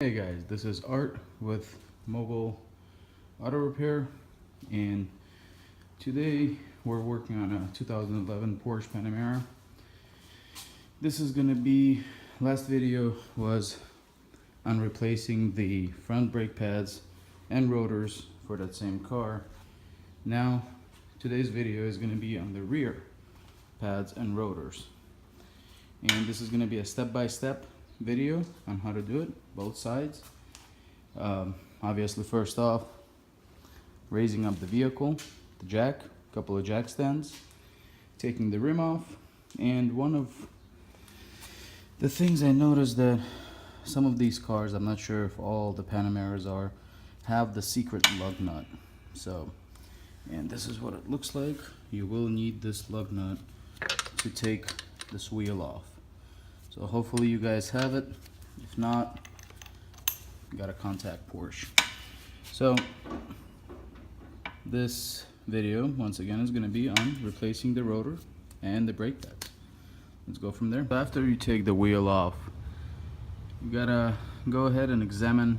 Hey guys, this is Art with Mobile Auto Repair, and today we're working on a 2011 Porsche Panamera. This is gonna be, last video was on replacing the front brake pads and rotors for that same car. Now today's video is gonna be on the rear pads and rotors, and this is gonna be a step-by-step video on how to do it, both sides. Obviously, first off, raising up the vehicle, the jack, a couple of jack stands, taking the rim off, and one of the things I noticed that some of these cars, I'm not sure if all the Panameras are, have the secret lug nut. So, and this is what it looks like. You will need this lug nut to take this wheel off. So hopefully you guys have it. If not, you gotta contact Porsche. So this video, once again, is gonna be on replacing the rotor and the brake pads. Let's go from there. After you take the wheel off, you gotta go ahead and examine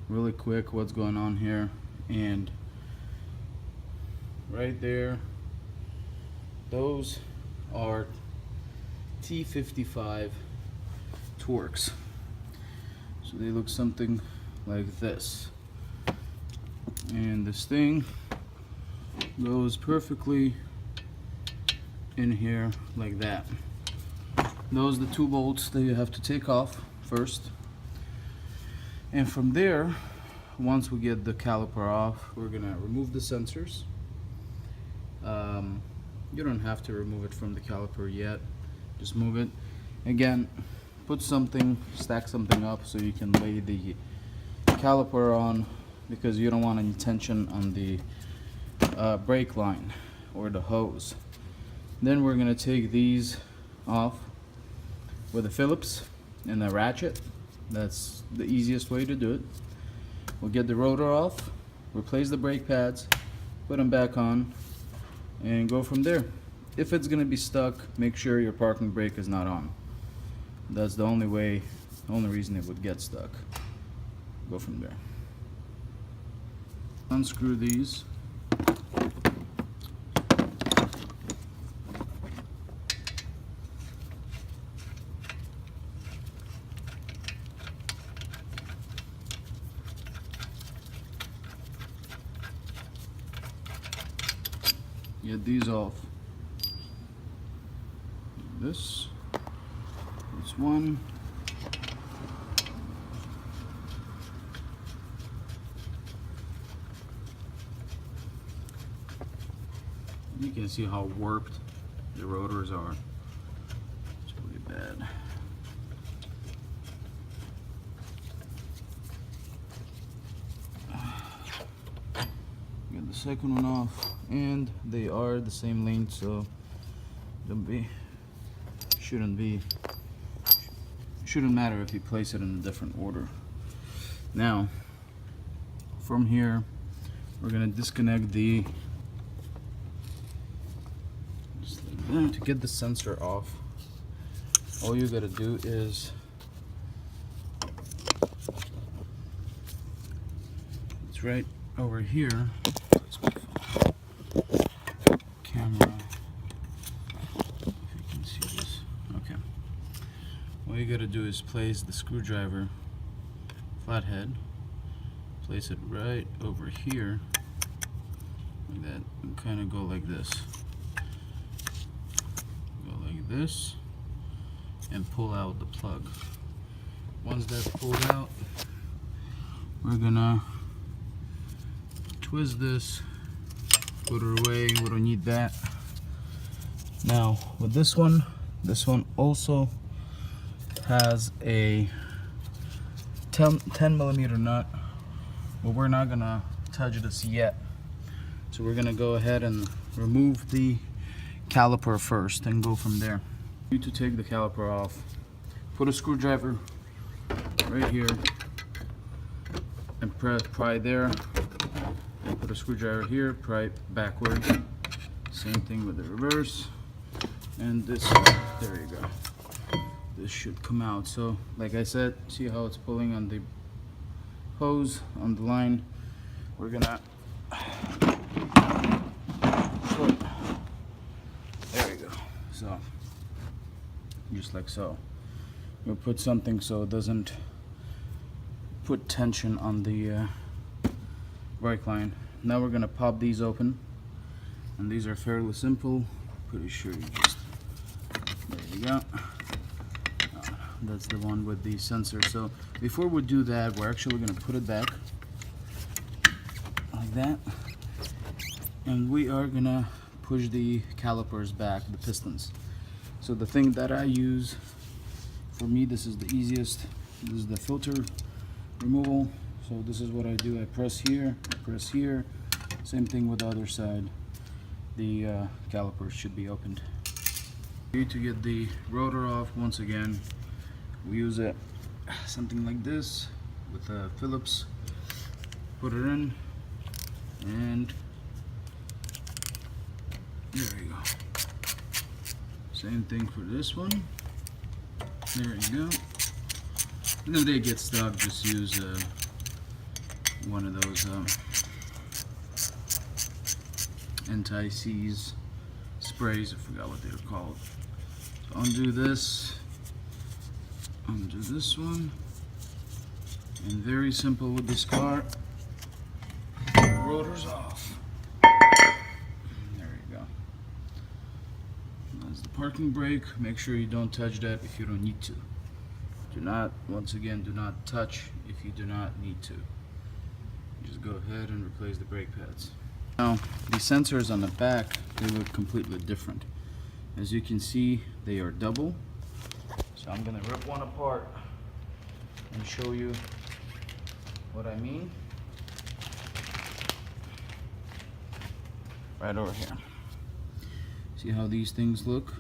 really quick what's going on here. And right there, those are T55 Torx. So they look something like this, and this thing goes perfectly in here like that. Those are the 2 bolts that you have to take off first, and from there, once we get the caliper off, we're gonna remove the sensors. You don't have to remove it from the caliper yet. Just move it. Again, put something, stack something up so you can lay the caliper on, because you don't want any tension on the brake line or the hose. Then we're going to take these off with a Phillips and a ratchet. That's the easiest way to do it. We'll get the rotor off, replace the brake pads, put them back on, and go from there. If it's gonna be stuck, make sure your parking brake is not on. That's the only reason it would get stuck. Go from there. Unscrew these. Get these off. This one. You can see how warped the rotors are. It's really bad. Get the second one off, and they are the same length, so shouldn't matter if you place it in a different order. Now, from here, we're gonna disconnect the, just like that. To get the sensor off, all you gotta do is it's right over here. Camera. All you gotta do is place the screwdriver flathead, place it right over here like that, and kind of go like this. Go like this and pull out the plug. Once that's pulled out, we're gonna twist this, put it away. We don't need that. Now with this one also has a 10 millimeter nut, but we're not gonna touch this yet. So we're gonna go ahead and remove the caliper first and go from there. You need to take the caliper off, put a screwdriver right here and pry there, and put a screwdriver here, pry backwards. Same thing with the reverse, and this one. There you go. this should come out. So like I said, see how it's pulling on the hose on the line. We're gonna put, there you go, so just like so. We'll put something so it doesn't put tension on the brake line. Now we're gonna pop these open, and these are fairly simple. Pretty sure you just, there you go. That's the one with the sensor. So before we do that, we're actually gonna put it back like that, and we are gonna push the calipers back, the pistons. So the thing that I use, for me this is the easiest, this is the filter removal. So this is what I do. I press here, same thing with the other side. The calipers should be opened. To get the rotor off, once again we use something like this with a Phillips. Put it in, and there you go. Same thing for this one. There you go. And if they get stuck, just use one of those anti-seize sprays. I forgot what they're called. So undo this one, and very simple with this car. Rotors off. There you go. That's the parking brake. Make sure you don't touch that if you don't need to. Do not, once again, do not touch if you do not need to. Just go ahead and replace the brake pads. Now, the sensors on the back, they look completely different. As you can see, they are double. So I'm gonna rip one apart and show you what I mean. Right over here. See how these things look?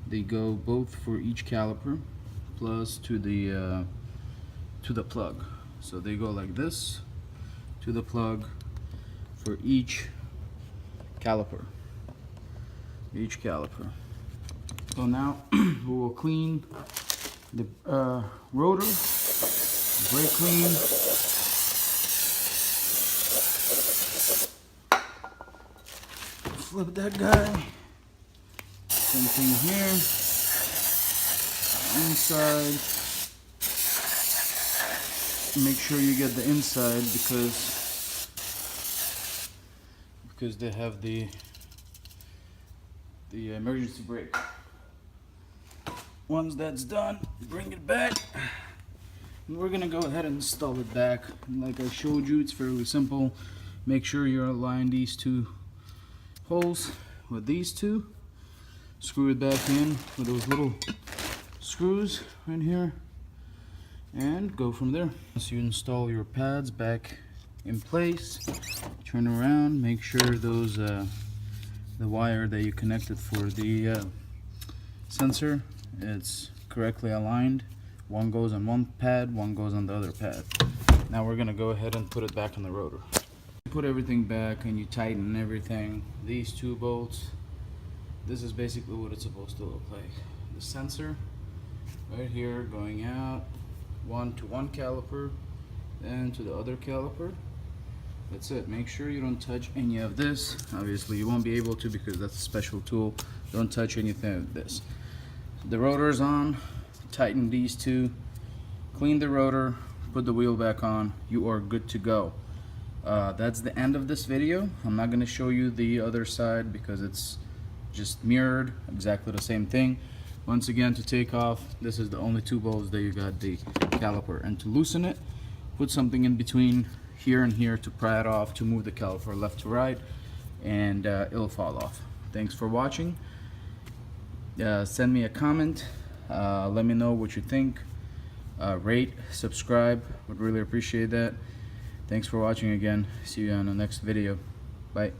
They go both for each caliper, plus to the plug. So they go like this to the plug for each caliper. So now we will clean the rotor, brake clean. Flip that guy. Same thing here. Inside. Make sure you get the inside because they have the emergency brake. Once that's done, bring it back, and we're gonna go ahead and install it back. And like I showed you, it's fairly simple. Make sure you align these two holes with these two. Screw it back in with those little screws right here, and go from there. Once you install your pads back in place, turn around, make sure those the wire that you connected for the sensor, it's correctly aligned. One goes on one pad, one goes on the other pad. Now we're gonna go ahead and put it back on the rotor. Put everything back and you tighten everything. These two bolts, this is basically what it's supposed to look like. The sensor right here going out, one to one caliper, then to the other caliper. That's it. Make sure you don't touch any of this. Obviously you won't be able to because that's a special tool. Don't touch anything of this. The rotor's on, tighten these two, clean the rotor, put the wheel back on, you are good to go. That's the end of this video. I'm not going to show you the other side because it's just mirrored, exactly the same thing. Once again, to take off, this is the only two bolts that you got the caliper, and to loosen it, put something in between here and here to pry it off, to move the caliper left to right, and it'll fall off. Thanks for watching. Send me a comment, let me know what you think. Rate, subscribe, would really appreciate that. Thanks for watching again. See you on the next video. Bye.